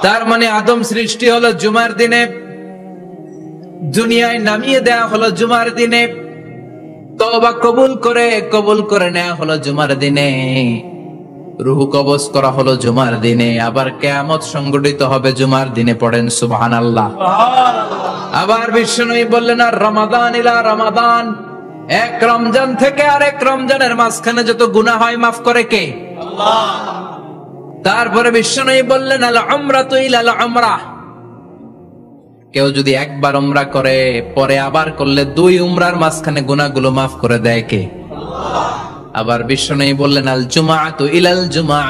তার মানে আদম সৃষ্টি হলো জুমার দিনে, দুনিয়ায় নামিয়ে দেয়া হলো জুমার দিনে, তওবা কবুল করে নেওয়া হলো জুমার দিনে, রূহ কবজ করা হলো জুমার দিনে, আবার কিয়ামত সংঘটিত হবে জুমার দিনে। পড়েন সুবহানাল্লাহ। আবার বিশ্বনবী বললেন, আর রমাদান ইলা রমাদান, এক রমজান থেকে আরেক রমজানের মাঝখানে যত গুনাহ হয় মাফ করে কে? আল্লাহ। তারপরে বিশ্বনবী বললেন, আল উমরাতু ইলাল উমরাহ, কেউ যদি একবার উমরা করে পরে আবার করলে 2 উমরার মাঝখানে গুনাহগুলো মাফ করে দেয় কে? আল্লাহ। আবার বিশ্বনবী বললেন, আল জুমআতু ইলাল জুমআ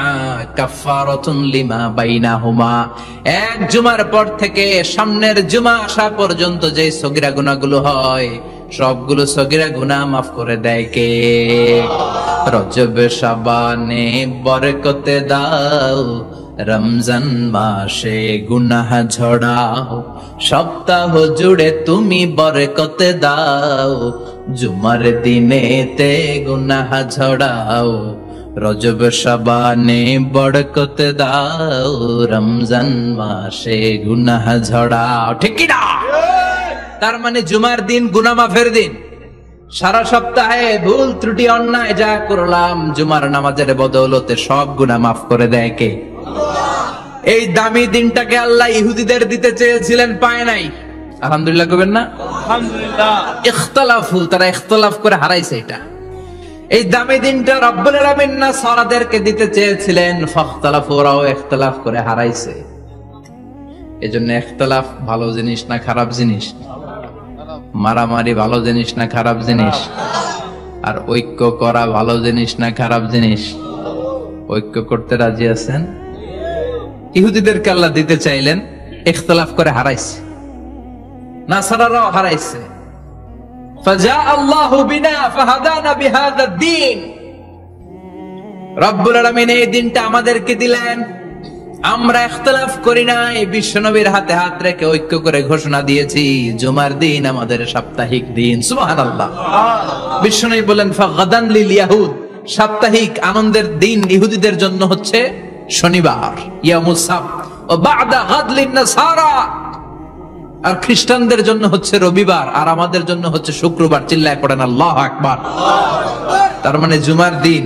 কাফফারাতুন লিমা বাইনাহুমা, এক জুমার পর থেকে সামনের জুমা আসা পর্যন্ত যে সগীরা গুনাহগুলো হয় সবগুলো সগীরা গুনাহ মাফ করে দেয় কে? রজব শাবানে বরকতে দাও, রমজান মাসে গুনাহ ঝড়াও, সপ্তাহ জুড়ে তুমি বরকতে দাও, জুমার দিনেতে গুনাহ ঝড়াও, রজব শাবানে বরকতে দাও, রমজান মাসে গুনাহ ঝড়াও। ঠিক কি না? তার মানে জুমার দিন গুনাহ মাফের দিন। সারা সপ্তাহে ভুল ত্রুটি অন্যায় যা করলাম জুমার নামাজের বদৌলতে সব গুনাহ মাফ করে দেয় কে? আল্লাহ। এই দামি দিনটাকে আল্লাহ ইহুদিদের দিতে চেয়েছিলেন, পায় নাই। আলহামদুলিল্লাহ কবেন না? আলহামদুলিল্লাহ। ইখতিলাফু, তারা ইখতিলাফ করে হারাইছে এটা। এই দামি দিনটা রব্বুল আলামিন নাসারাদেরকে দিতে চেয়েছিলেন, ফাখতালাফু, ওরাও ইখতিলাফ করে হারাইছে। এজন্য ইখতিলাফ ভালো জিনিস না খারাপ জিনিস? মারামারি ভালো জিনিস না খারাপ জিনিস? আর ঐক্য করা ভালো জিনিস না খারাপ জিনিস? ঐক্য করতে রাজি আছেন? ইহুদিদেরকে আল্লাহ দিতে চাইলেন, ইখতিলাফ করে হারাইছে, নাসারারাও হারাইছে। ফাজা আল্লাহু বিনা ফাহাদানা বিহাদা দ্বীন, রব্বুল আলামিন এই দিনটা আমাদেরকে দিলেন, আমরা ইখতিলাফ করি নাই, বিশ্বনবীর হাতে হাত রেখে ঐক্য করে ঘোষণা দিয়েছি জুমার দিন আমাদের সাপ্তাহিক দিন। সুবহানাল্লাহ। বিশ্বনবী বলেন, ফাগাদান লিল ইয়াহুদ, সাপ্তাহিক আনন্দের দিন ইহুদিদের জন্য হচ্ছে শনিবার, ইয়ামুস সাbt, ও বা'দা গাদ লিন নাসারা, আর খ্রিস্টানদের জন্য হচ্ছে রবিবার, আর আমাদের জন্য হচ্ছে শুক্রবার। চিল্লায় পড়েন আল্লাহু আকবার। তার মানে জুমার দিন,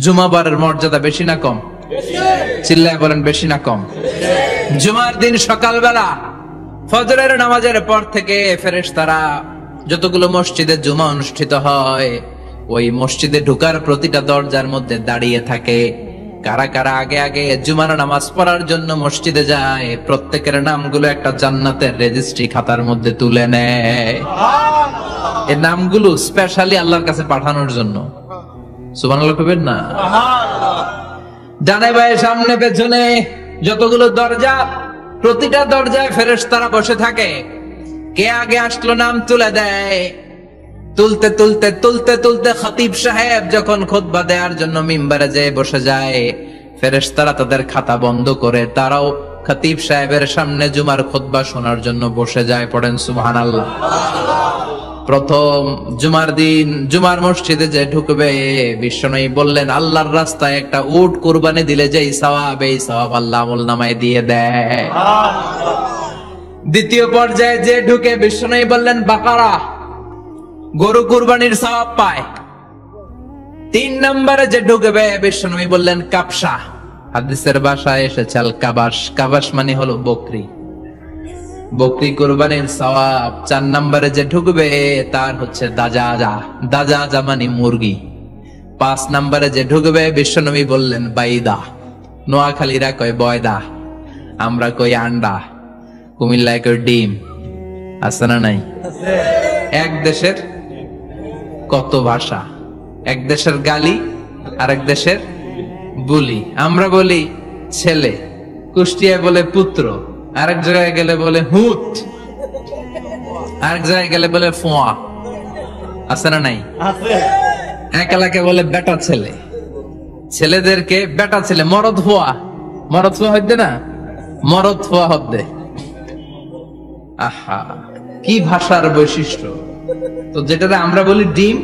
জুমাবারের মর্যাদা বেশি না কম? চিল্লায় বলেন বেশি না কম? জুমার দিন সকালবেলা ফজরের নামাজের পর থেকে ফেরেশতারা যতগুলো মসজিদে জুমা অনুষ্ঠিত হয় ওই মসজিদে ঢোকার প্রতিটা দরজার মধ্যে দাঁড়িয়ে থাকে। কারা কারা আগে আগে জুমার নামাজ পড়ার জন্য মসজিদে যায়, প্রত্যেকের নামগুলো একটা জান্নাতের রেজিস্ট্রি খাতার মধ্যে তুলে নেয়। এই নামগুলো স্পেশালি আল্লাহর কাছে পাঠানোর জন্য। সুবহানাল্লাহ কইবেন না? ডানে বায়ে সামনে পেছনে যতগুলো দরজা, প্রতিটা দরজায় ফেরেশতারা বসে থাকে। কে আগে আসলো নাম তুলে দেয়। তুলতে তুলতে তুলতে তুলতে খতিব সাহেব যখন খুতবা দেওয়ার জন্য মিম্বারে যেয়ে বসে যায়, ফেরেশতারা তাদের খাতা বন্ধ করে তারাও খতিব সাহেবের সামনে জুমার খুতবা শোনার জন্য বসে যায়। পড়েন সুবহানাল্লাহ। প্রথম জুমার দিন জুমার মসজিদে যে ঢুকবে, বিশ্বনবী বললেন, আল্লাহর রাস্তায় একটা উট কুরবানি দিলে যেই সওয়াব, এই সওয়াব আল্লাহ আমলনামায় দিয়ে দেয়। দ্বিতীয় পর্যায়ে যে ঢুকে, বিশ্বনবী বললেন, বাকারা, গরু কুরবানির সওয়াব পায়। 3 নম্বরে যে ঢুকবে, বিশ্বনবী বললেন, কাবসা, হাদিসের ভাষায় এসেছে আল কাবাস, কাবাস মানে হলো বকরি, বকরি কুরবানির সওয়াব। 4 নম্বরে যে ঢুকবে তার হচ্ছে দাজাজা, দাজাজা মানে মুরগি। 5 নম্বরে যে ঢুকবে, বিশ্বনবী বললেন বাইদা, নোয়াখালীরা কয় বয়দা, আমরা কই আন্ডা, কুমিল্লায় কই ডিম। আছে না নাই? এক দেশের কত ভাষা, এক দেশের গালি আর এক দেশের বুলি। আমরা বলি ছেলে, কুষ্টিয়ায় বলে পুত্র, আরেক জায়গায় গেলে বলে হুত, আরেক জায়গায় গেলে বলে ফোয়া। আছে না নাই? এক এলাকায় বলে বেটা ছেলে, ছেলেদেরকে বেটা ছেলে। মরদ হওয়া, মরদ হওয়া হইতে না, মরদ হওয়া হতে। আহা, কি ভাষার বৈশিষ্ট্য! তো যেটা আমরা বলি ডিম,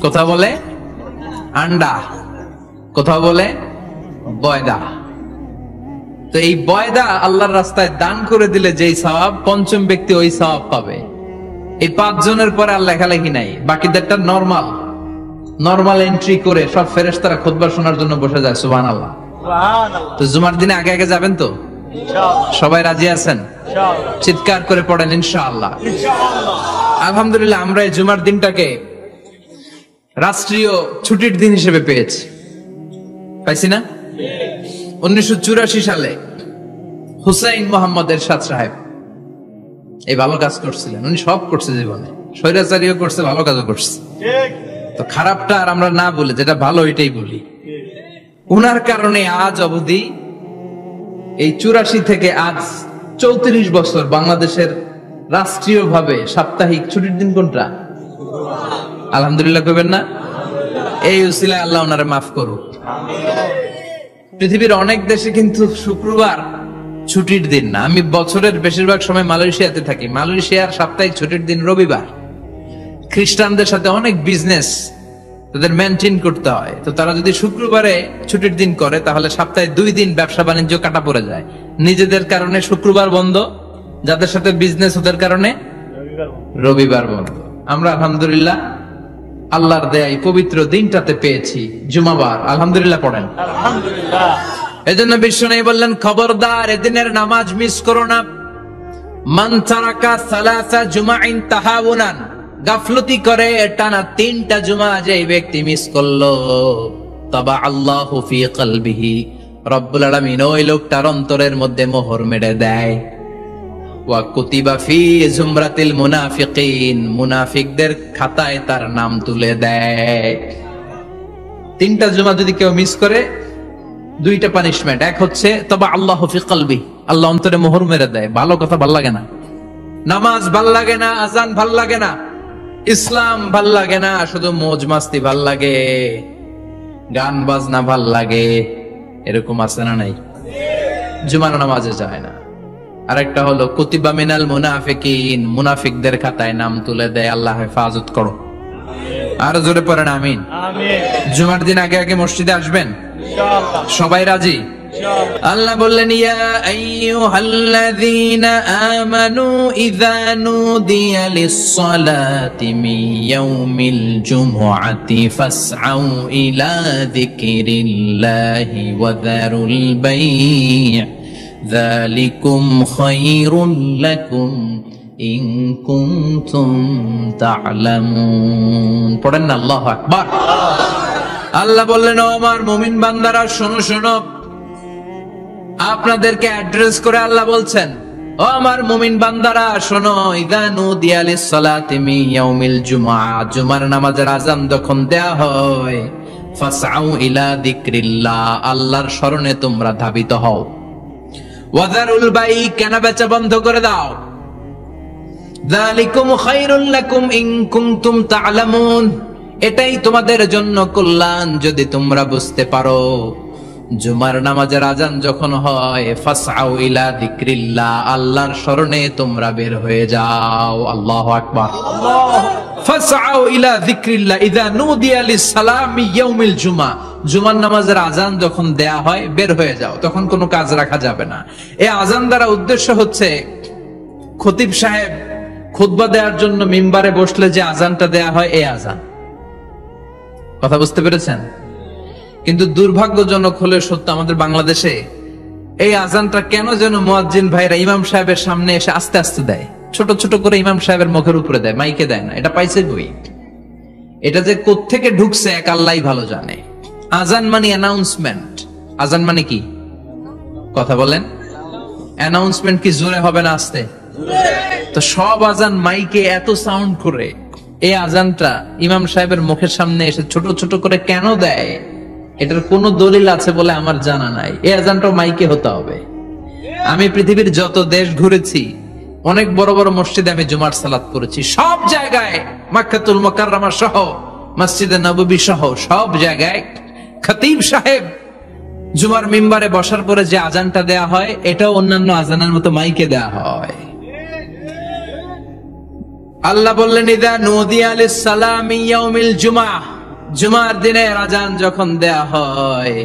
কোথাও বলে আন্ডা, কোথাও বলে বয়দা। তো এই বয়দা আল্লাহর রাস্তায় দান করে দিলে যেই সওয়াব, পঞ্চম ব্যক্তি ওই সওয়াব পাবে। এই 5 জনের পরে আর লেখালেখি নাই, বাকিদেরটা নরমাল এন্ট্রি করে সব ফেরেশতারা খুতবা শোনার জন্য বসে যায়। সুবহানাল্লাহ। তো জুমার দিনে আগে আগে যাবেন তো? সবাই রাজি আছেন? চিৎকার করে পড়েন ইনশাআল্লাহ। আলহামদুলিল্লাহ, আমরা এই জুমার দিনটাকে রাষ্ট্রীয় ছুটির দিন হিসেবে পেয়েছি, পাইছি না? 1984 সালে হুসাইন মোহাম্মদ এরশাদ সাহেব এই ভালো কাজ করছিলেন। উনি সব করছে জীবনে, স্বৈরাচারীও করছে, ভালো কাজও করছে। তো খারাপটা আর আমরা না বলে যেটা ভালো এটাই বলি। উনার কারণে আজ অবধি এই 84 থেকে আজ 34 বছর বাংলাদেশের রাষ্ট্রীয়ভাবে সাপ্তাহিক ছুটির দিন কোনটা? আলহামদুলিল্লাহ কইবেন না? এই উসিলায় আল্লাহ ওনারে মাফ করুক। পৃথিবীর অনেক দেশে কিন্তু শুক্রবার ছুটির দিন না। আমি বছরের বেশিরভাগ সময় মালয়েশিয়াতে থাকি। মালয়েশিয়ার সাপ্তাহিক ছুটির দিন রবিবার। খ্রিস্টানদের সাথে অনেক বিজনেস তাদের মেনটেন করতে হয়, তো তারা যদি শুক্রবারে ছুটির দিন করে তাহলে সপ্তাহে 2 দিন ব্যবসা বাণিজ্য কাটা পড়ে যায়। নিজেদের কারণে শুক্রবার বন্ধ, যাদের সাথে বিজনেস ওদের কারণে রবিবার বন্ধ। আমরা আলহামদুলিল্লাহ আল্লাহর দেয়া এই পবিত্র দিনটাতে পেয়েছি জুমাবার। আলহামদুলিল্লাহ পড়েন আলহামদুলিল্লাহ। এজন্য বিশ্বনবী বললেন, খবরদার এদিনের নামাজ মিস করো না। মান তারাকা সালাসা জুমাইন তাহাউনান, গাফলতি করে টানা 3টা জুমা যে ব্যক্তি মিস করলো, তাবা আল্লাহু ফি কলবিহি, রব্বুল আলামিন ওই লোকটার অন্তরের মধ্যে মোহর মেরে দেয়। ওয়া কুতিবা ফি জুমরাতিল মুনাফিকিন, মুনাফিকদের খাতায় তার নাম তুলে দেয়। 3টা জুমা যদি কেউ মিস করে, 2টা পানিশমেন্ট। এক হচ্ছে তাবা আল্লাহু ফি কলবি, আল্লাহ অন্তরে মোহর মেরে দেয়। ভালো কথা ভাল লাগে না, নামাজ ভাল লাগে না, আজান ভাল লাগে না, ইসলাম ভাল লাগে না, শুধু মौज মাস্তি ভাল লাগে, গান বাজনা ভাল লাগে। এরকম আছে না নাই? জুমার নামাজে যায় না। আরেকটা হলো কুতিবা মিনাল মুনাফিকিন, মুনাফিকদের খাতায় নাম তুলে দেয়। আল্লাহ হেফাজত করো। আর জোরে পড়েন আমিন। আমিন। জুমার দিন আগে আগে মসজিদে আসবেন ইনশাআল্লাহ। সবাই রাজি? আল্লাহ বললেন, ইয়া আইয়ুহাল্লাযীনা আমানু ইযা নুদিয়া লিস-সালাতি মিন ইয়াউমিল জুমআতি ফাসআউ ইলা যিকরিল্লাহি ওয়া যারুল বাই', যালিকুম খায়রুল লাকুম ইন কুনতুম তা'লামুন। পড়েন না আল্লাহু আকবার। আল্লাহ বললেন, ও আমার মুমিন বান্দারা শোনো শোনো। আপনাদেরকে অ্যাড্রেস করে আল্লাহ বলছেন, ও আমার মুমিন বান্দারা শোনো, ইযা নুদিয়া লিস-সালাতি মিন ইয়াউমিল জুমআ, জুমার নামাজের আযান যখন দেয়া হয়, ফাসআউ ইলা যিকরিল্লাহ, আল্লাহর স্মরণে তোমরা ধাবিত হও। ওয়া যারুল বাই, কেনা বেচা বন্ধ করে দাও। যালিকুম খায়রুল লাকুম ইন কুনতুম তা'লামুন, এটাই তোমাদের জন্য কল্যাণ যদি তোমরা বুঝতে পারো। জুমার নামাজের আজান যখন হয়, ফাসআউ ইলা যিকরিল্লাহ, আল্লাহর স্মরণে তোমরা বের হয়ে যাও। আল্লাহু আকবার। ফাসআউ ইলা যিকরিল্লাহ ইযা নুদিয়া লিস-সালামি ইয়াউমিল জুমআ, জুমার নামাজের আজান যখন দেয়া হয় বের হয়ে যাও, তখন কোনো কাজ রাখা যাবে না। এই আজান দ্বারা উদ্দেশ্য হচ্ছে, খতিব সাহেব খুতবা দেওয়ার জন্য মিম্বারে বসলে যে আজানটা দেয়া হয়, এই আজান। কথা বুঝতে পেরেছেন? কিন্তু দুর্ভাগ্যজনক হলে সত্য, আমাদের বাংলাদেশে এই আজানটা কেন যেন মুয়াজ্জিন ভাইরা ইমাম সাহেবের সামনে এসে আস্তে আস্তে দেয়, ছোট ছোট করে ইমাম সাহেবের মুখের উপরে দেয়, মাইকে দেয় না। এটা পাইছে কই? এটা যে কোত্থেকে ঢুকছে এক আল্লাহই ভালো জানে। আজান মানে অ্যানাউন্সমেন্ট। আজান মানে কি? কথা বলেন। অ্যানাউন্সমেন্ট কি জোরে হবে না আস্তে? তো সব আজান মাইকে এত সাউন্ড করে, এই আজানটা ইমাম সাহেবের মুখের সামনে এসে ছোট ছোট করে কেন দেয়? এটার কোন দলিল আছে বলে আমার জানা নাই। এই আজানটা মাইকে হতে হবে। আমি পৃথিবীর যত দেশ ঘুরেছি, অনেক বড় বড় মসজিদে আমি জুমার সালাত করেছি, সব জায়গায় মক্কাতুল মুকাররমা সহ মসজিদে নববী সহ সব জায়গায় খতিব সাহেব জুমার মিম্বারে বসার পরে যে আজানটা দেয়া হয়, এটাও অন্যান্য আজানের মতো মাইকে দেয়া হয়। আল্লাহ বললেন, ইযা নুদিয়া লিস-সালামি ইয়াউমিল জুমআ, জুমার দিনে আজান যখন দেয়া হয়,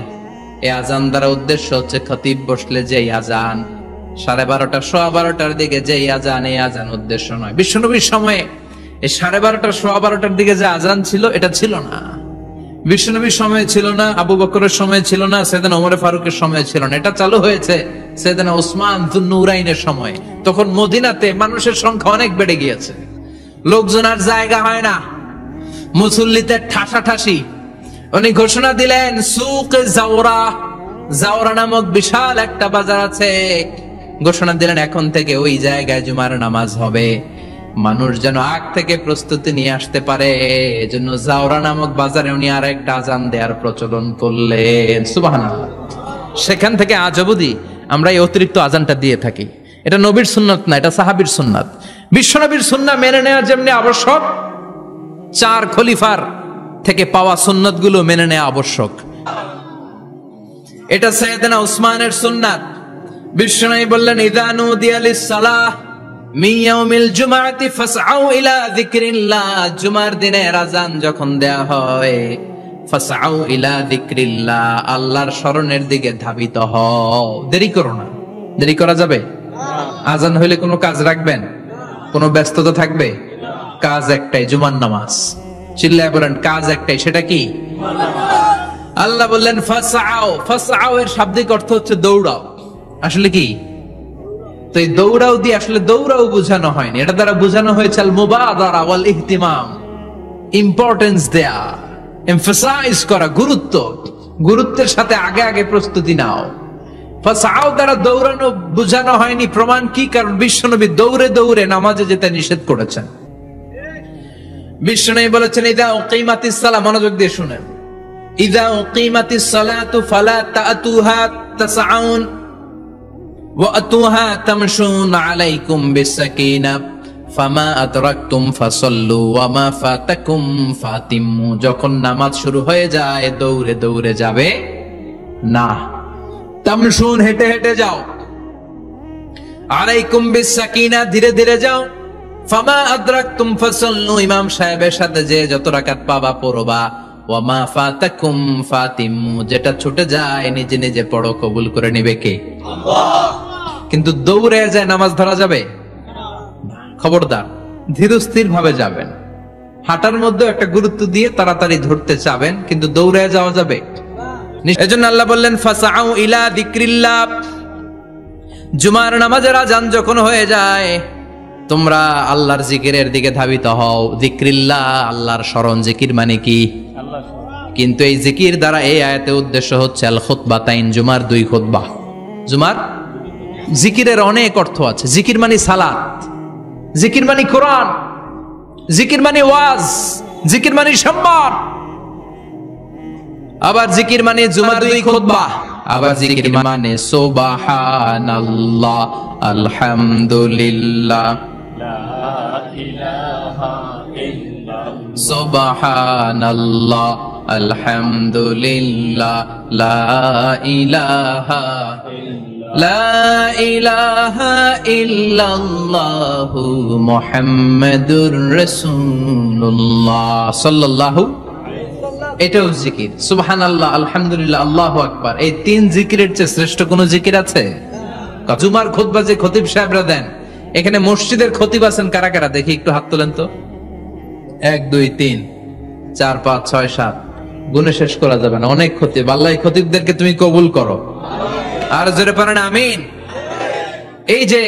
এই আজান দ্বারা উদ্দেশ্য হচ্ছে খতিব বসলে যেই আজান 12:30 12:15 দিকে যেই আজান, এই আজান উদ্দেশ্য নয়। বিশ্বনবীর সময়ে এই 12:30 12:15 দিকে যে আজান ছিল এটা ছিল না। বিশ্বনবীর সময় ছিল না, আবু বকরের সময় ছিল না, সাইয়েদনা ওমর ফারুকের সময় ছিল না। এটা চালু হয়েছে সাইয়েদনা উসমান যুন্নুরাইনের সময়। তখন মদিনাতে মানুষের সংখ্যা অনেক বেড়ে গিয়েছে, লোকজন আর জায়গা হয় না, মুসল্লিতে ঠাসাঠাসি। উনি ঘোষণা দিলেন সুক জাওরা, জাওরা নামক বিশাল একটা বাজার আছে, ঘোষণা দিলেন এখন থেকে ওই জায়গায় জুমার নামাজ হবে। মানুষ যেন আগ থেকে প্রস্তুতি নিয়ে আসতে পারে, এজন্য জাওরা নামক বাজারে উনি আর একটা আজান দেওয়ার প্রচলন করলেন। সুবহানাল্লাহ। সেখান থেকে আজ অবধি আমরা এই অতিরিক্ত আজানটা দিয়ে থাকি। এটা নবীর সুন্নাত না, এটা সাহাবীর সুন্নাত। বিশ্বনবীর সুন্নাহ মেনে নেওয়া যেমনি আবশ্যক, 4 খলিফার থেকে পাওয়া সুন্নাত গুলো মেনে নেওয়া আবশ্যক। এটা সাইয়েদনা উসমানের সুন্নাত। বিশ্বনবী বললেন ইযা নুদিয়া লিস-সালাহ মিন ইয়াউমিল জুমআতি ফাসআউ ইলা যিকরিল্লাহ, জুমার দিনের আযান যখন দেয়া হয় ফাসআউ ইলা যিকরিল্লাহ, আল্লাহর স্মরণের দিকে ধাবিত হও। দেরি করো না। দেরি করা যাবে? আযান হইলে কোনো কাজ রাখবেন? কোনো ব্যস্ততা থাকবে? কাজ একটাই, জুমার নামাজ। চিল্লায় বলেন কাজ একটাই, সেটা কি? আল্লাহ বললেন ফাসআউ। ফাসআউ এর শাব্দিক অর্থ হচ্ছে দৌড়াও। আসলে কি? তো এই দৌড়াও দিয়ে আসলে দৌড়াও বোঝানো হয়নি, এটা দ্বারা বোঝানো হয়েছে আল মুবাদারা ওয়াল ইহতিমাম, ইম্পর্টেন্স দেয়া, এমফাসাইজ করা, গুরুত্ব, গুরুত্বের সাথে আগে আগে প্রস্তুতি নাও। ফাসআউ দ্বারা দৌড়ানো বোঝানো হয়নি। প্রমাণ কি? কারণ বিশ্বনবী দৌড়ে দৌড়ে নামাজে যেতে নিষেধ করেছেন। বিশ্বনবী বলেছেন ইযা উকিমাতিস সালাহ, মনোযোগ দিয়ে শুনেন, ইযা উকিমাতিস সালাতু ফালা তাতুহা তাসআউন ওয়া আতুহা তামশুন আলাইকুম বিসাকিনা ফামা আদরাকতুম ফাসাল্লু ওয়া মা ফাতাকুম ফাতিমু। যখন নামাজ শুরু হয়ে যায় দৌড়ে দৌড়ে যাবে না, তামশুন হেঁটে হেঁটে যাও, আলাইকুম বিসাকিনা ধীরে ধীরে যাও, ফামা আদরাকতুম ফাসাল্লু ইমাম সাহেবের সাথে যে যত রাকাত পাবা পড়বা, ওয়া মা ফাতাকুম ফাতিমু যেটা ছুটে যায় নিজে নিজে পড়ো, কবুল করে নেবে কে? আল্লাহ। কিন্তু দৌড়ে যায় নামাজ ধরা যাবে না। খবরদার, ধীরস্থির ভাবে যাবেন। হাঁটার মধ্যে একটা গুরুত্ব দিয়ে তাড়াতাড়ি ধরতে চাবেন, কিন্তু দৌড়ে যাওয়া যাবে। এজন্য আল্লাহ বললেন ফাসআউ ইলা যিকরিল্লাহ, জুমার নামাজের আযান যখন হয়ে যায় তোমরা আল্লাহর জিকিরের দিকে ধাবিত হও। যিকরিল্লাহ আল্লাহর স্মরণ। জিকির মানে কি? কিন্তু এই জিকির দ্বারা এই আয়াতে উদ্দেশ্য হচ্ছে আল খুতবাতাইন, জুমার 2 খুতবা। জুমার জিকিরের অনেক অর্থ আছে। জিকির মানে সালাত, জিকির মানে কোরআন, জিকির মানে ওয়াজ, জিকির মানে সম্মান, আবার জিকির মানে জুমার 2 খুতবা, আবার জিকির মানে সুবহানাল্লাহ, আলহামদুলিল্লাহ, লা ইলাহা ইল্লাল্লাহ, সুবহানাল্লাহ, আলহামদুলিল্লাহ, লা ইলাহা ইল্লাল্লাহু মুহাম্মাদুর রাসূলুল্লাহ সাল্লাল্লাহু। এটাও জিকির। সুবহানাল্লাহ, আলহামদুলিল্লাহ, আল্লাহু আকবার। এই 3 জিকিরের চেয়ে শ্রেষ্ঠ কোন জিকির আছে? জুমার খুতবা যে খতিব সাহেবরা দেন, এখানে মসজিদের খতিব আছেন কারা কারা? দেখি একটু হাত তোলেন তো। 1 2 3 4 5 6 7, গুণে শেষ করা যাবে না, অনেক খতিব। আল্লাহ এই খতিবদেরকে তুমি কবুল করো। আর জোরে পড়েন আমিন। এই যে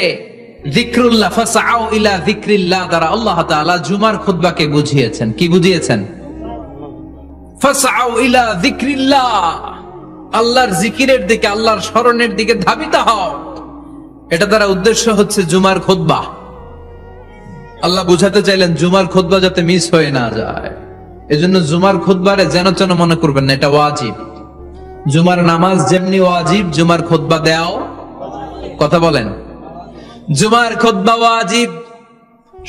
যিকরুল্লাহ, ফাসআউ ইলা যিকরিল্লাহ দ্বারা আল্লাহ তাআলা জুমার খুতবাকে বুঝিয়েছেন। কি বুঝিয়েছেন? ফাসআউ ইলা যিকরিল্লাহ, আল্লাহর জিকিরের দিকে, আল্লাহর স্মরণের দিকে ধাবিত হও। এটা দ্বারা উদ্দেশ্য হচ্ছে জুমার খুতবা। আল্লাহ বুঝাতে চাইলেন জুমার খুতবা যাতে মিস হয়ে না যায়। এজন্য জুমার খুতবারে যেন যেন মনে করবেন না, এটা ওয়াজিব। জুমার নামাজ যেমনি ওয়াজিব, জুমার খুতবা দেও। কথা বলেন, জুমার খুতবা ওয়াজিব,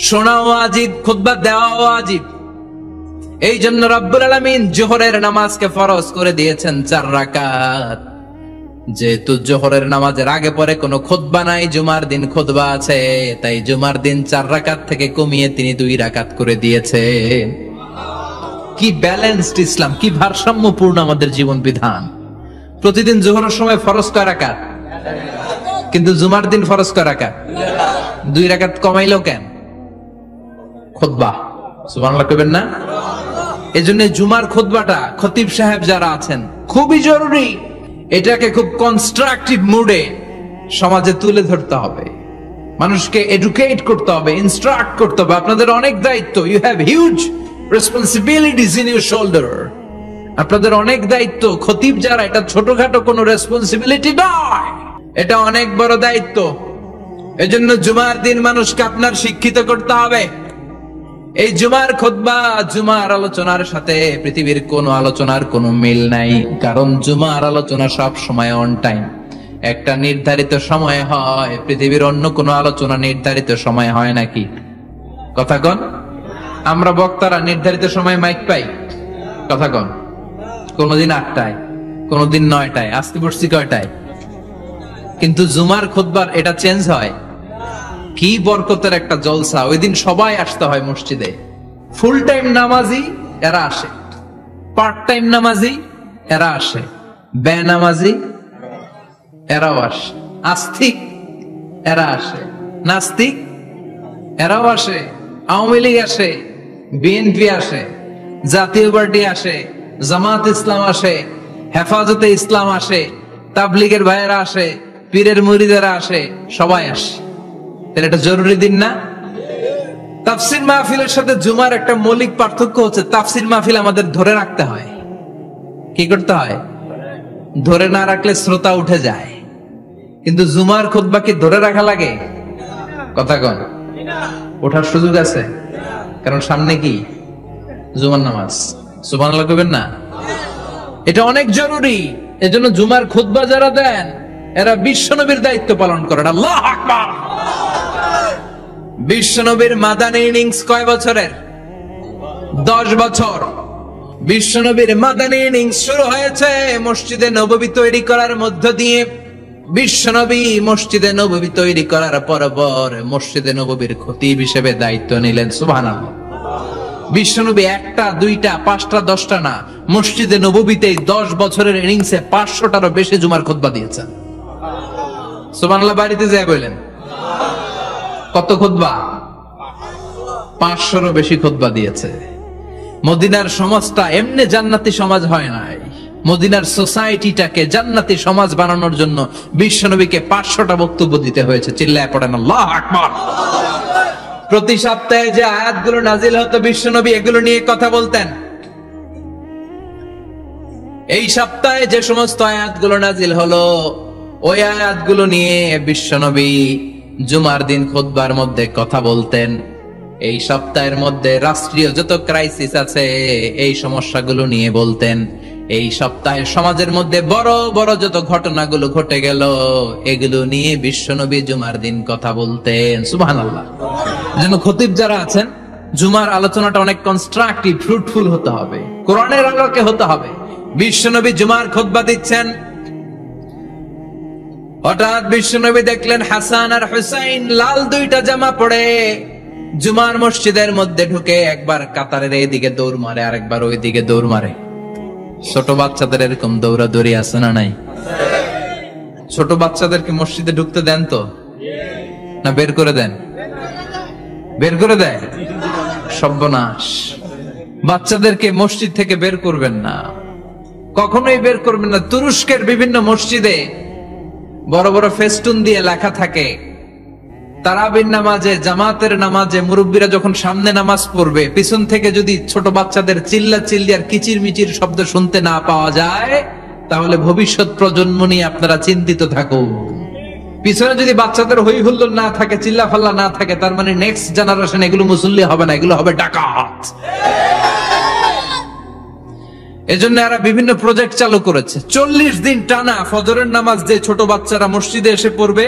শোনা ওয়াজিব, খুতবা দেওয়া ওয়াজিব। এই জন্য রব্বুল আলামিন জোহরের নামাজকে ফরজ করে দিয়েছেন 4 রাকাত। যেহেতু জোহরের নামাজের আগে পরে কোনো খুতবা নাই, জুমার দিন খুতবা আছে, তাই জুমার দিন 4 রাকাত থেকে কমিয়ে তিনি 2 রাকাত করে দিয়েছেন। কি ব্যালেন্সড ইসলাম, কি ভারসাম্যপূর্ণ আমাদের জীবন বিধান। প্রতিদিন জোহরের সময় ফরজ কয় রাকাত, কিন্তু জুমার দিন ফরজ কয় রাকাত? 2 রাকাত কমাইলো কেন? খুতবা। সুবহানাল্লাহ কইবেন না? এজন্য জুমার খুতবাটা খতিব সাহেব যারা আছেন খুবই জরুরি। এটাকে খুব কনস্ট্রাকটিভ মুডে সমাজে তুলে ধরতে হবে, মানুষকে এডুকেট করতে হবে, ইনস্ট্রাক্ট করতে হবে। আপনাদের অনেক দায়িত্ব, you have huge responsibilities in your shoulder. আপনাদের অনেক দায়িত্ব। খতিব যারা, এটা ছোটখাটো কোনো রেসপন্সিবিলিটি নয়, এটা অনেক বড় দায়িত্ব। এজন্য জুমার দিন মানুষকে আপনার শিক্ষিত করতে হবে। এই জুমার খুতবা, জুমার আলোচনার সাথে পৃথিবীর কোন আলোচনার কোনো মিল নাই, কারণ জুমার আলোচনা সব সময় অন টাইম, একটা নির্ধারিত সময় হয়। পৃথিবীর অন্য কোন আলোচনা নির্ধারিত সময় হয় নাকি? কথা কন। আমরা বক্তারা নির্ধারিত সময় মাইক পাই, কথা কন। কোনদিন 8টায়, কোনদিন 9টায়, আজকে বসছি কয়টায়? কিন্তু জুমার খুতবার এটা চেঞ্জ হয়। কি বরকতের একটা জলসা! ওই দিন সবাই আসতে হয় মসজিদে। ফুল টাইম নামাজি এরা আসে, পার্ট টাইম নামাজি এরা আসে, বেনামাজি এরাও আসে, আস্তিক এরা আসে, নাস্তিক এরাও আসে, আওয়ামী লীগ আসে, বিএনপি আসে, জাতীয় পার্টি আসে, জামাত ইসলাম আসে, হেফাজতে ইসলাম আসে, তাবলীগের ভাইয়েরা আসে, পীরের মুরিদেরা আসে, সবাই আসে। এটা জরুরি দিন না? তাফসির মাহফিলের সাথে জুমার একটা মৌলিক পার্থক্য হচ্ছে, তাফসির মাহফিল আমাদের ধরে রাখতে হয়। কি করতে হয়? ধরে না রাখলে শ্রোতা উঠে যায়। কিন্তু জুমার খুতবা কি ধরে রাখা লাগে? কথা কন। ওঠার সুযোগ আছে, কারণ সামনে কি? জুমার নামাজ। সুবহানাল্লাহ কইবেন না? এটা অনেক জরুরি। এজন্য জুমার খুতবা যারা দেন এরা বিশ্বনবীর দায়িত্ব পালন করেন। আল্লাহু আকবার। বিশ্বনবীর মাদানী ইনিংস কয় বছরের? 10 বছর। বিশ্বনবীর মাদানী ইনিংস শুরু হয়েছে মসজিদে নববী তৈরি করার মধ্য দিয়ে। বিশ্বনবী মসজিদে নববী তৈরি করার পর মসজিদে নববীর খতিব হিসেবে দায়িত্ব নিলেন। সুবহানাল্লাহ। বিশ্বনবী 1টা 2টা 5টা 10টা না, মসজিদে নববীতে 10 বছরের ইনিংসে 500টারও বেশি জুমার খুতবা দিয়েছেন। সুবহানাল্লাহ। বাড়িতে যায় বলেন কত খুতবা? 500রও বেশি খুতবা দিয়েছে। মদিনার সমাজটা এমনি জান্নাতি সমাজ হয় নাই। মদিনার সোসাইটিটাকে জান্নাতি সমাজ বানানোর জন্য বিশ্বনবীকে 500টা বক্তব্য দিতে হয়েছে। চিল্লায় পড়েন আল্লাহু আকবার। প্রতি সপ্তাহে যে আয়াতগুলো নাজিল হতো বিশ্বনবী এগুলো নিয়ে কথা বলতেন। এই সপ্তাহে যে সমস্ত আয়াতগুলো নাজিল হলো ওই আয়াতগুলো নিয়ে বিশ্বনবী জুমার দিন খুতবার মধ্যে কথা বলতেন। এই সপ্তাহের মধ্যে রাষ্ট্রীয় যত ক্রাইসিস আছে এই সমস্যাগুলো নিয়ে বলতেন। এই সপ্তাহে সমাজের মধ্যে বড় বড় যত ঘটনাগুলো ঘটে গেল এগুলো নিয়ে বিশ্বনবী জুমার দিন কথা বলতেন। সুবহানাল্লাহ। এজন্য খতিব যারা আছেন জুমার আলোচনাটা অনেক কনস্ট্রাকটিভ, ফ্রুটফুল হতে হবে, কোরআনের আলোকে হতে হবে। বিশ্বনবী জুমার খুতবা দিচ্ছেন, হঠাৎ বিশ্বনবী দেখলেন হাসান আর হুসাইন লাল 2টা জামা পরে জুমার মসজিদের মধ্যে ঢুকে একবার কাতারের এইদিকে দৌড় মারে, আরেকবার ওইদিকে দৌড় মারে। ছোট বাচ্চাদের এরকম দৌড়াদৌড়ি আছে না নাই? ছোট বাচ্চাদেরকে মসজিদে ঢুকতে দেন তো না বের করে দেন? বের করে দেয়। সর্বনাশ। বাচ্চাদেরকে মসজিদ থেকে বের করবেন না, কখনোই বের করবেন না। তুরস্কের বিভিন্ন মসজিদে বড় বড় ফেস্টুন দিয়ে লেখা থাকে তারাবির নামাজে, জামাতের নামাজে মুরব্বীরা যখন সামনে নামাজ পড়বে পিছন থেকে যদি ছোট বাচ্চাদের চিল্লা চিল্লি আর কিচির মিচির শব্দ শুনতে না পাওয়া যায় তাহলে ভবিষ্যৎ প্রজন্ম নিয়ে আপনারা চিন্তিত থাকুন। পিছনে যদি বাচ্চাদের হই হুল্লোড় না থাকে, চিল্লা ফাল্লা না থাকে, তার মানে নেক্সট জেনারেশন এগুলো মুসল্লি হবে না, এগুলো হবে ডাকাত। এজন্য এরা বিভিন্ন প্রজেক্ট চালু করেছে। 40 দিন টানা ফজরের নামাজ যে ছোট বাচ্চারা মসজিদে এসে পড়বে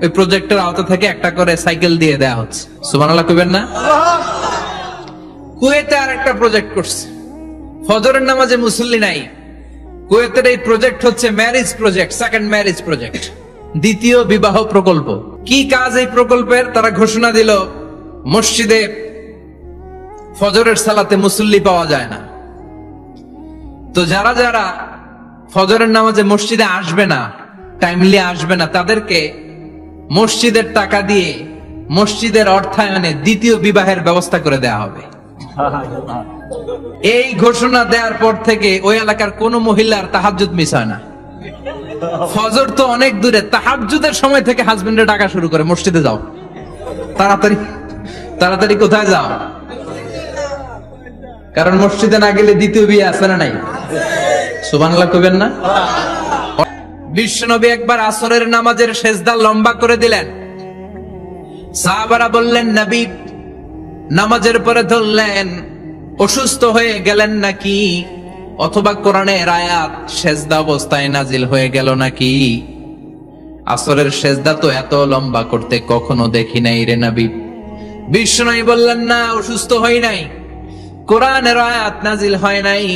ওই প্রজেক্টের আওতা থেকে একটা করে সাইকেল দিয়ে দেয়া হচ্ছে। সুবহানাল্লাহ কইবেন না? কুয়েতে আর একটা প্রজেক্ট করছে, ফজরের নামাজে মুসল্লি নাই। কুয়েতের এই প্রজেক্ট হচ্ছে marriage project, second marriage project, দ্বিতীয় বিবাহ প্রকল্প। কি কাজ এই প্রকল্পের? তারা ঘোষণা দিল মসজিদে ফজরের সালাতে মুসল্লি পাওয়া যায় না, তো যারা যারা ফজরের নামাজে মসজিদে আসবে না, টাইমলি আসবে না, তাদেরকে মসজিদের টাকা দিয়ে মসজিদের অর্থায়নে দ্বিতীয় বিবাহের ব্যবস্থা করে দেয়া হবে। এই ঘোষণা দেওয়ার পর থেকে ওই এলাকার কোন মহিলার তাহাজ্জুদ মিস হয় না। ফজর তো অনেক দূরে, তাহাজ্জুদের সময় থেকে হাজবেন্ডে ডাকা শুরু করে, মসজিদে যাও, তাড়াতাড়ি তাড়াতাড়ি কোথায় যাও, কারণ মসজিদে না গেলে দ্বিতীয় বিয়ে আছে না নাই? সুবহানাল্লাহ কইবেন না? বিশ্বনবী একবার আসরের নামাজের সেজদা লম্বা করে দিলেন। সাহাবারা বললেন, নবী নামাজের পরে ধরলেন, অসুস্থ হয়ে গেলেন নাকি, অথবা কোরআনের আয়াত সেজদা অবস্থায় নাজিল হয়ে গেল নাকি? আসরের সেজদা তো এত লম্বা করতে কখনো দেখি নাই রে নবী। বিশ্বনবী বললেন, না, অসুস্থ হই নাই, কোরআনের আয়াত নাজিল হয় নাই।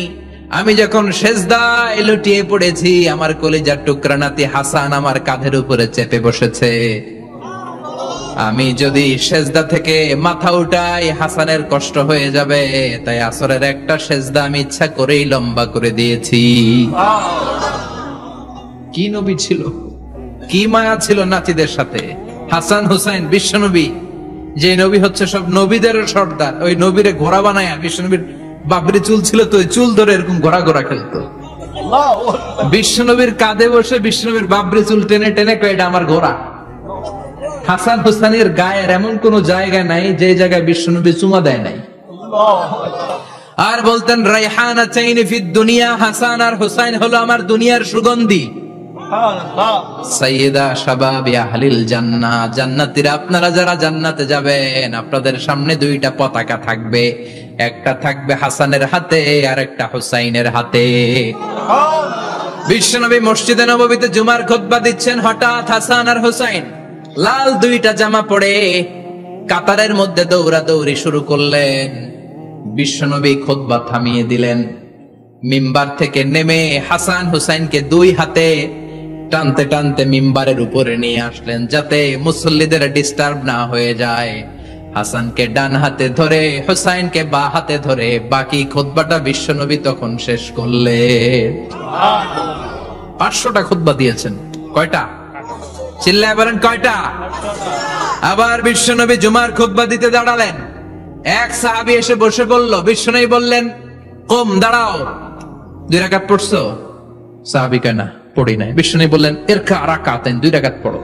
আমি যখন সেজদায় লুটিয়ে পড়েছি, আমার কলিজার টুকরা নাতি হাসান আমার কাঁধের উপরে চেপে বসেছে। আমি যদি সেজদা থেকে মাথা উঠাই হাসানের কষ্ট হয়ে যাবে, তাই আসরের একটা সেজদা আমি ইচ্ছা করেই লম্বা করে দিয়েছি। কি নবী ছিল, কি মায়া ছিল নাতিদের সাথে। হাসান হুসাইন বিশ্বনবী, যে নবী হচ্ছে সব নবীদের সর্দার, ওই নবীরে ঘোড়া বানায় বিশ্বনবীর বাবরি চুল ছিল তো, ওই চুল ধরে এরকম ঘোড়া ঘোড়া খেলতো। বিশ্বনবীর কাঁধে বসে বিশ্বনবীর বাবরি চুল টেনে টেনে কয়, এটা আমার ঘোড়া। হাসান হুসাইনের গায়ের এমন কোন জায়গা নাই যে জায়গায় বিশ্বনবী চুমা দেয় নাই। আর বলতেন, রাইহানাতাইনি ফিদ দুনিয়া, হাসান আর হুসাইন হলো আমার দুনিয়ার সুগন্ধি। সাইয়্যিদা শাবাবি আহলিল জান্নাহ, জান্নাতীরা আপনারা যারা জান্নাতে যাবেন, আপনাদের সামনে দুইটা পতাকা থাকবে, একটা থাকবে হাসানের হাতে আর একটা হুসাইনের হাতে। বিশ্বনবী মসজিদে নববীতে জুমার খুতবা দিচ্ছেন, হঠাৎ হাসান আর হুসাইন লাল দুইটা জামা পরে কাতারের মধ্যে দৌড়াদৌড়ি শুরু করলেন। বিশ্বনবী খুতবা থামিয়ে দিলেন, মিম্বার থেকে নেমে হাসান হুসাইনকে দুই হাতে টানতে টানতে মিম্বারের উপরে নিয়ে আসলেন, যাতে মুসল্লিদের ডিস্টার্ব না হয়ে যায়। হাসানকে ডান হাতে ধরে হুসাইনকে বা হাতে ধরে বাকি খুতবাটা বিশ্বনবী তখন শেষ করলেন। 500টা খুতবা দিয়েছেন। কয়টা? চিল্লায় বলেন, কয়টা? আবার বিশ্বনবী জুমার খুতবা দিতে দাঁড়ালেন। এক সাহাবী এসে বসে বলল, বিশ্বনবী বললেন, কম, দাঁড়াও, 2 রাকাত পড়ছো? সাহাবী কয়, না, পড়ি নাই। বিশ্বনবী বললেন, ইরকা রাকাতাইন, 2 রাকাত পড়ো।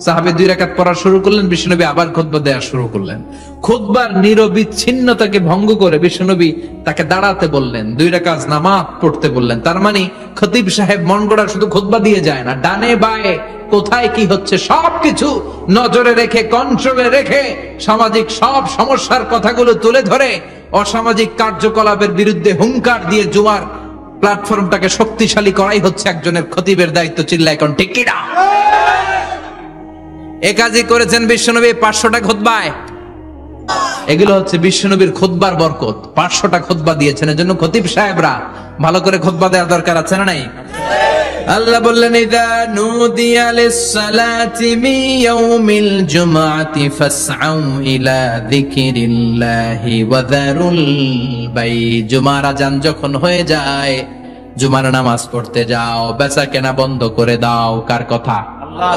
সাহাবী 2 রাকাত পড়া শুরু করলেন, বিশ্বনবী আবার খুতবা দেওয়া শুরু করলেন। খুতবার নিরবিচ্ছিন্নতাকে ভঙ্গ করে বিশ্বনবী তাকে দাঁড়াতে বললেন, 2 রাকাত নামাজ পড়তে বললেন। তার মানে খতিব সাহেব মন গড়া শুধু খুতবা দিয়ে যায় না, ডানে বায়ে কোথায় কি হচ্ছে সবকিছু নজরে রেখে, কন্ট্রোলে রেখে, সামাজিক সব সমস্যার কথাগুলো তুলে ধরে অসামাজিক কার্যকলাপের বিরুদ্ধে হুঙ্কার দিয়ে জুমার প্ল্যাটফর্মটাকে শক্তিশালী করাই হচ্ছে একজনের খতিবের দায়িত্ব। চিল্লায় কোন ঠিক কিনা? এ কাজই করেছেন বিশ্বনবী 500টা খুতবায়। এগুলো হচ্ছে বিশ্বনবীর খুতবার বরকত। 500টা খুতবা দিয়েছেন, এজন্য খতিব সাহেবরা ভালো করে খুতবা দেওয়ার দরকার আছে না নাই? আল্লাহ বললেন, ইযা নুদিয়া লিস-সালাতি মিন ইয়াউমিল জুমআতি ফাসআউ ইলা যিকরিল্লাহি ওয়া যারুল বাই। জুমার আযান যখন হয়ে যায়, জুমার নামাজ পড়তে যাও, বেচা কেনা বন্ধ করে দাও। কার কথা? আল্লাহ।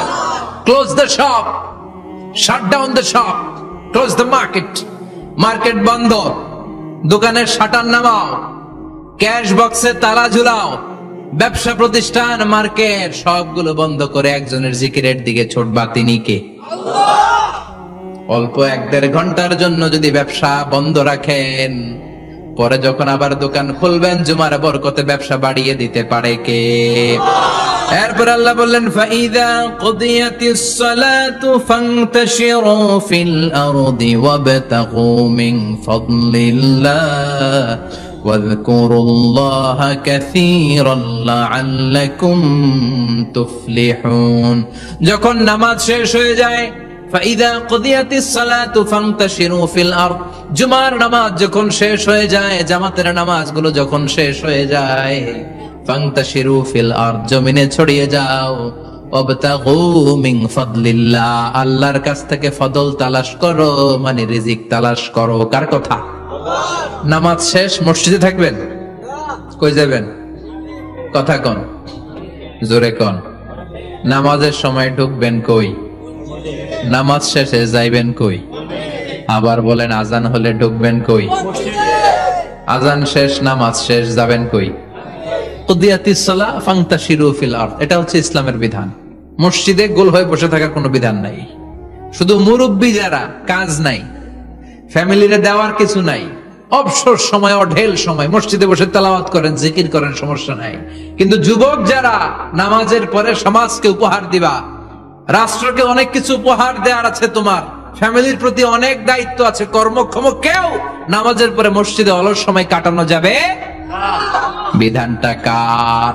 Close the shop, shut down the shop, close the market. Market বন্ধ, দোকানের শাটার নামাও, ক্যাশ বক্সে তালা ঝুলাও, ব্যবসা প্রতিষ্ঠান, মার্কেট সবগুলো বন্ধ করে একজনের জিকিরের দিকে ছুটবা। তিনি কে? আল্লাহ। অল্প 1-1.5 ঘন্টার জন্য যদি ব্যবসা বন্ধ রাখেন, পরে যখন আবার দোকান খুলবেন, জুমার বরকতে ব্যবসা বাড়িয়ে দিতে পারে কে? এরপর আল্লাহ বললেন, ফাইযা কুদিয়াতিস সালাতু ফান্তাশিরু ফিল আরদি ওয়াবতাগু মিন ফাদলিল্লাহ ওয়াযকুরুল্লাহা কাসীরান লাআল্লাকুম তুফলিহুন। যখন নামাজ শেষ হয়ে যায়, ফাইযা কুদিয়াতিস সালাতু ফান্তাশিরু ফিল আরদ, জুমার নামাজ যখন শেষ হয়ে যায়, জামাতের নামাজগুলো যখন শেষ হয়ে যায়, ফান্তাশিরু ফিল আরদ, জমিনে ছড়িয়ে যাও, ওয়াবতাগু মিন ফাদলিল্লাহ, আল্লাহর কাছ থেকে ফদল তালাশ করো, মানে রিজিক তালাশ করো। কার কথা? নামাজ শেষ মসজিদে থাকবেন? কই যাবেন? কথা কন, জোরে কন। নামাজের সময় ঢুকবেন কই? নামাজ শেষে যাইবেন কই? আবার বলেন আজান হলে ঢুকবেন কই? আজান শেষ, নামাজ শেষ, যাবেন কই? কুদিয়াতিস সালাহ ফান্তাশিরু ফিল আরদ, এটা হচ্ছে ইসলামের বিধান। মসজিদে গোল হয়ে বসে থাকার কোনো বিধান নাই। শুধু মুরব্বী যারা, কাজ নাই, ফ্যামিলিরে দেওয়ার কিছু নাই, অবসর সময়, অঢেল সময় মসজিদে বসে তেলাওয়াত করেন, জিকির করেন, সমস্যা নাই। কিন্তু যুবক যারা নামাজের পরে সমাজকে উপহার দিবা, রাষ্ট্রকে অনেক কিছু উপহার দেওয়ার আছে, তোমার ফ্যামিলির প্রতি অনেক দায়িত্ব আছে, কর্মক্ষম কেউ নামাজের পরে মসজিদে অলস সময় কাটানো যাবে? বিধানটা কার?